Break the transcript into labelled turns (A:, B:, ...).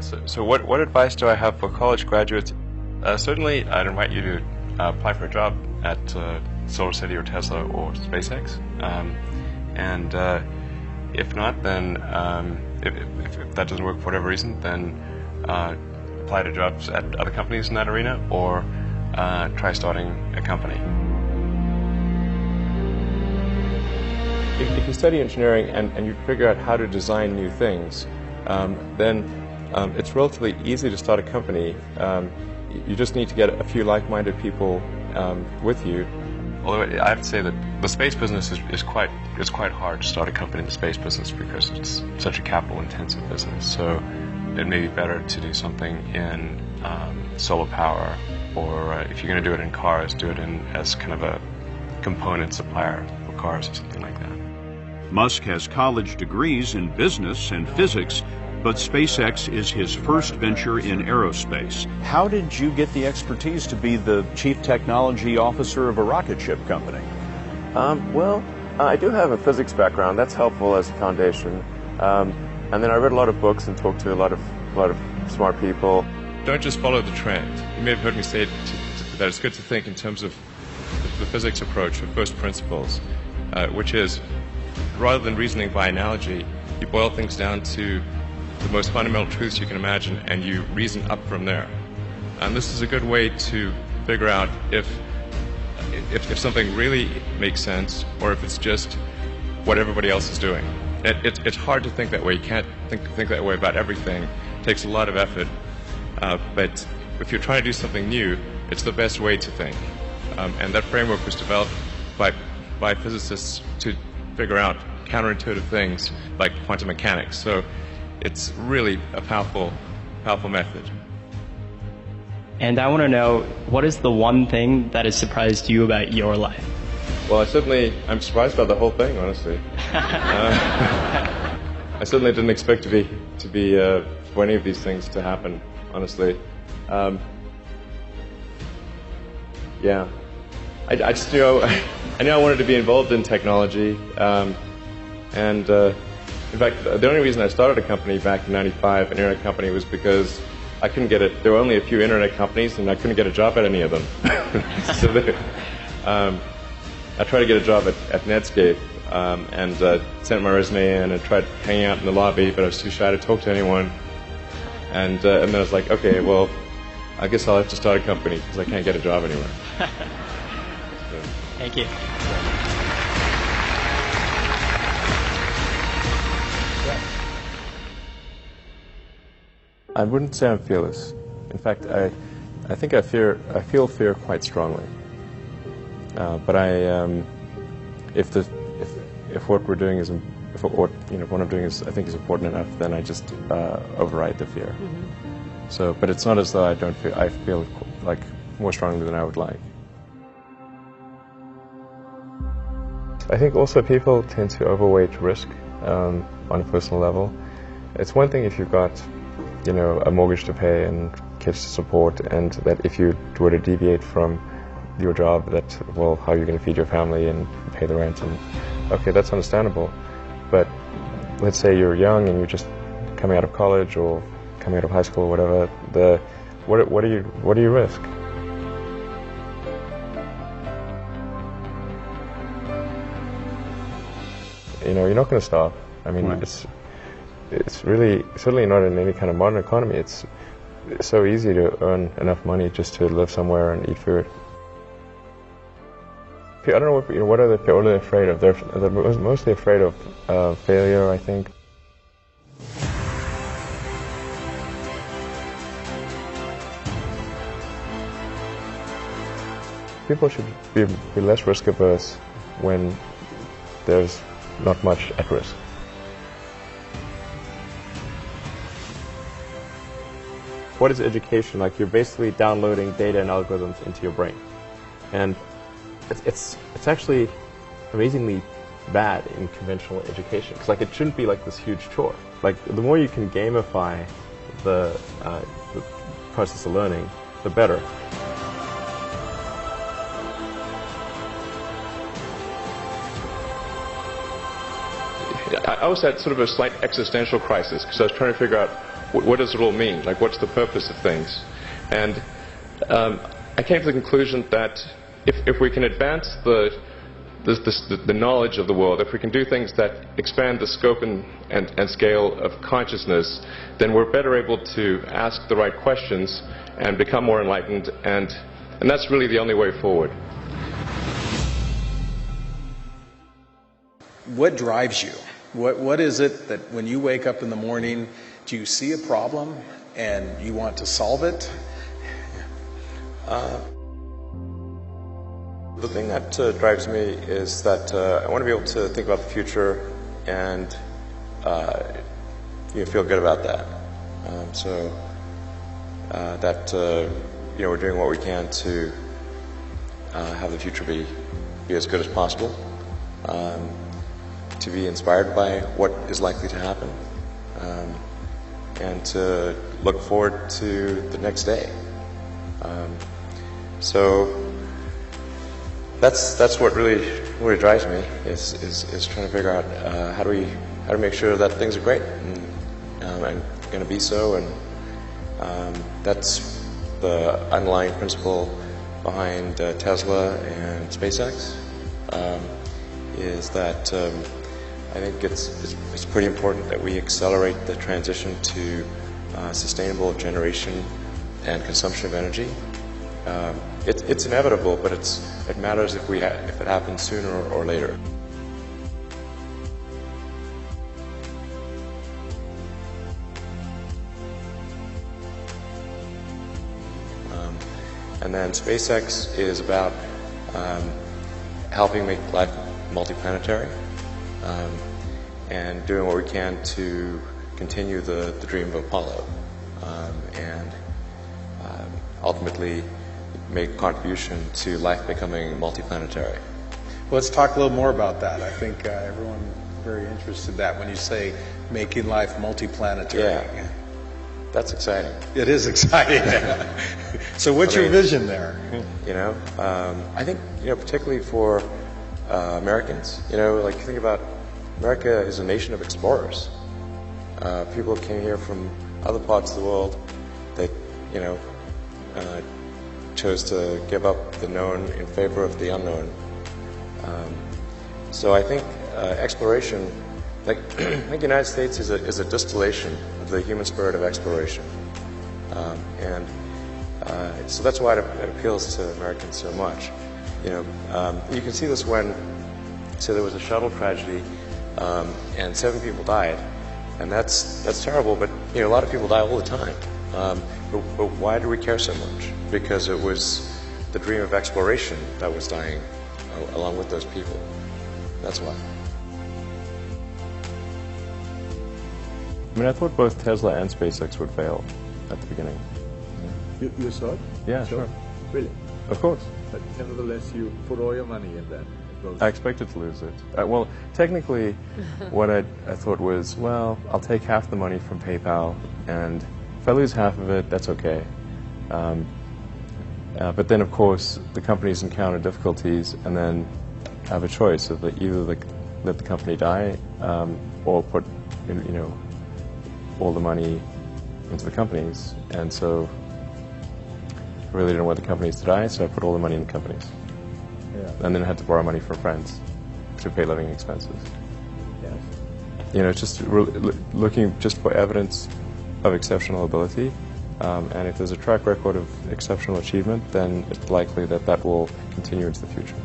A: So what advice do I have for college graduates? Certainly, I'd invite you to apply for a job at Solar City or Tesla or SpaceX. And if not, then if that doesn't work for whatever reason, then apply to jobs at other companies in that arena, or try starting a company. If you study engineering and you figure out how to design new things, then it's relatively easy to start a company. You just need to get a few like-minded people with you. Although I have to say that the space business is quite hard to start a company in the space business because it's such a capital-intensive business. So it may be better to do something in solar power, or if you're going to do it in cars, do it as kind of a component supplier for cars or something like that.
B: Musk has college degrees in business and physics, but SpaceX is his first venture in aerospace.
C: How did you get the expertise to be the chief technology officer of a rocket ship company?
A: Well, I do have a physics background. That's helpful as a foundation. And then I read a lot of books and talked to a lot of smart people. Don't just follow the trend. You may have heard me say that it's good to think in terms of the physics approach of first principles, which is, rather than reasoning by analogy, you boil things down to the most fundamental truths you can imagine, and you reason up from there. And this is a good way to figure out if something really makes sense, or if it's just what everybody else is doing. It's hard to think that way. You can't think that way about everything. It takes a lot of effort. But if you're trying to do something new, it's the best way to think. And that framework was developed by physicists to figure out counterintuitive things like quantum mechanics. So it's really a powerful method.
D: And I want to know, what is the one thing that has surprised you about your life?
A: Well, I'm surprised by the whole thing, honestly. I certainly didn't expect to be for any of these things to happen, honestly. Yeah. I just, I knew I wanted to be involved in technology, and in fact, the only reason I started a company back in '95, an internet company, was because I couldn't get it. There were only a few internet companies, and I couldn't get a job at any of them. So I tried to get a job at Netscape, and sent my resume in and tried hanging out in the lobby, but I was too shy to talk to anyone. And then I was like, okay, well, I guess I'll have to start a company because I can't get a job anywhere.
D: Thank you.
A: I wouldn't say I'm fearless. In fact, I think I feel fear quite strongly. But if what we're doing is, if what I'm doing is, I think, is important enough, then I just override the fear. Mm-hmm. So, but it's not as though I don't feel. I feel like more strongly than I would like. I think also people tend to overweight risk on a personal level. It's one thing if you've got, a mortgage to pay and kids to support, and that if you were to deviate from your job, how are you going to feed your family and pay the rent? And okay, that's understandable. But let's say you're young and you're just coming out of college or coming out of high school or whatever. What do you risk? You're not going to stop. I mean, right. It's really certainly not in any kind of modern economy. It's so easy to earn enough money just to live somewhere and eat food. I don't know what are they afraid of? They're mostly afraid of failure, I think. People should be less risk averse when there's not much at risk. What is education? Like, you're basically downloading data and algorithms into your brain, and it's actually amazingly bad in conventional education. Because it shouldn't be like this huge chore. Like, the more you can gamify the process of learning, the better. I was at sort of a slight existential crisis because I was trying to figure out what does it all mean? Like, what's the purpose of things? And I came to the conclusion that if we can advance the knowledge of the world, if we can do things that expand the scope and scale of consciousness, then we're better able to ask the right questions and become more enlightened, and that's really the only way forward.
E: What drives you? What is it that when you wake up in the morning, do you see a problem and you want to solve it?
A: The thing that drives me is that I want to be able to think about the future and feel good about that. We're doing what we can to have the future be as good as possible, to be inspired by what is likely to happen, and to look forward to the next day. That's what really drives me is trying to figure out how do we make sure that things are great and going to be so, and that's the underlying principle behind Tesla and SpaceX. Is that I think it's pretty important that we accelerate the transition to sustainable generation and consumption of energy. It's inevitable, but it matters if it happens sooner or later. And then SpaceX is about helping make life multiplanetary, and doing what we can to continue the dream of Apollo, and ultimately make a contribution to life becoming multiplanetary.
E: Well, let's talk a little more about that. I think everyone is very interested in that when you say making life multiplanetary.
A: Yeah, that's exciting.
E: It is exciting. So what's your vision there?
A: I think, particularly for Americans, like you think about America is a nation of explorers. People came here from other parts of the world. They, chose to give up the known in favor of the unknown. So I think exploration, I think the United States is a distillation of the human spirit of exploration, so that's why it appeals to Americans so much. You can see this when, say, there was a shuttle tragedy, and 7 people died, and that's terrible. But a lot of people die all the time. But why do we care so much? Because it was the dream of exploration that was dying along with those people. That's why.
F: I thought both Tesla and SpaceX would fail at the beginning.
G: You saw it?
F: Yeah, sure.
G: Really?
F: Of course.
G: But nevertheless, you put all your money in that.
F: I expected to lose it. Well, technically, what I thought was, well, I'll take half the money from PayPal, and if I lose half of it, that's okay. But then, of course, the companies encounter difficulties and then have a choice of either let the company die or put, all the money into the companies. And so I really didn't want the companies to die, so I put all the money in the companies.
G: Yeah.
F: And then I had to borrow money from friends to pay living expenses.
G: Yes.
F: Just looking just for evidence of exceptional ability. And if there's a track record of exceptional achievement, then it's likely that will continue into the future.